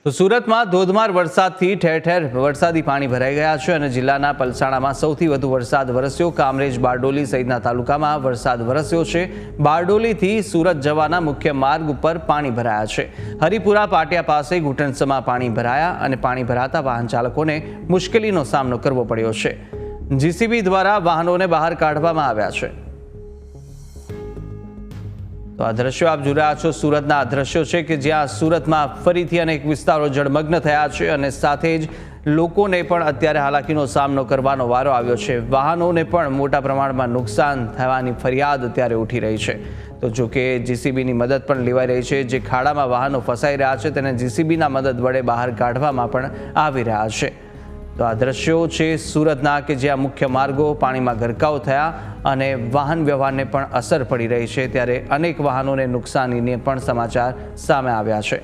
તો સુરતમાં ધોધમાર વરસાદથી ઠેર ઠેર વરસાદી પાણી ભરાઈ ગયા છે અને જિલ્લાના પલસાણામાં સૌથી વધુ વરસાદ વરસ્યો। કામરેજ, બારડોલી સહિતના તાલુકામાં વરસાદ વરસ્યો છે। બારડોલીથી સુરત જવાના મુખ્ય માર્ગ ઉપર પાણી ભરાયા છે। હરિપુરા પાટિયા પાસે ઘૂંટણસમાં પાણી ભરાયા અને પાણી ભરાતા વાહન ચાલકોને મુશ્કેલીનો સામનો કરવો પડ્યો છે। જીસીબી દ્વારા વાહનોને બહાર કાઢવામાં આવ્યા છે। તો આ દ્રશ્યો આપ જોઈ રહ્યા છો સુરતના આ દ્રશ્યો છે કે જ્યાં સુરતમાં ફરીથી અનેક વિસ્તારો જળમગ્ન થયા છે અને સાથે જ લોકોને પણ અત્યારે હાલાકીનો સામનો કરવાનો વારો આવ્યો છે। વાહનોને પણ મોટા પ્રમાણમાં નુકસાન થવાની ફરિયાદ અત્યારે ઉઠી રહી છે। તો જો કે જીસીબીની મદદ પણ લેવાઈ રહી છે। જે ખાડામાં વાહનો ફસાઈ રહ્યા છે તેને જીસીબીના મદદ વડે બહાર કાઢવામાં પણ આવી રહ્યા છે। તો આ દ્રશ્યો છે સુરતના કે જ્યાં મુખ્ય માર્ગો પાણીમાં ગરકાવ થયા અને વાહન વ્યવહારને પણ અસર પડી રહી છે। ત્યારે અનેક વાહનોને નુકસાનીને પણ સમાચાર સામે આવ્યા છે।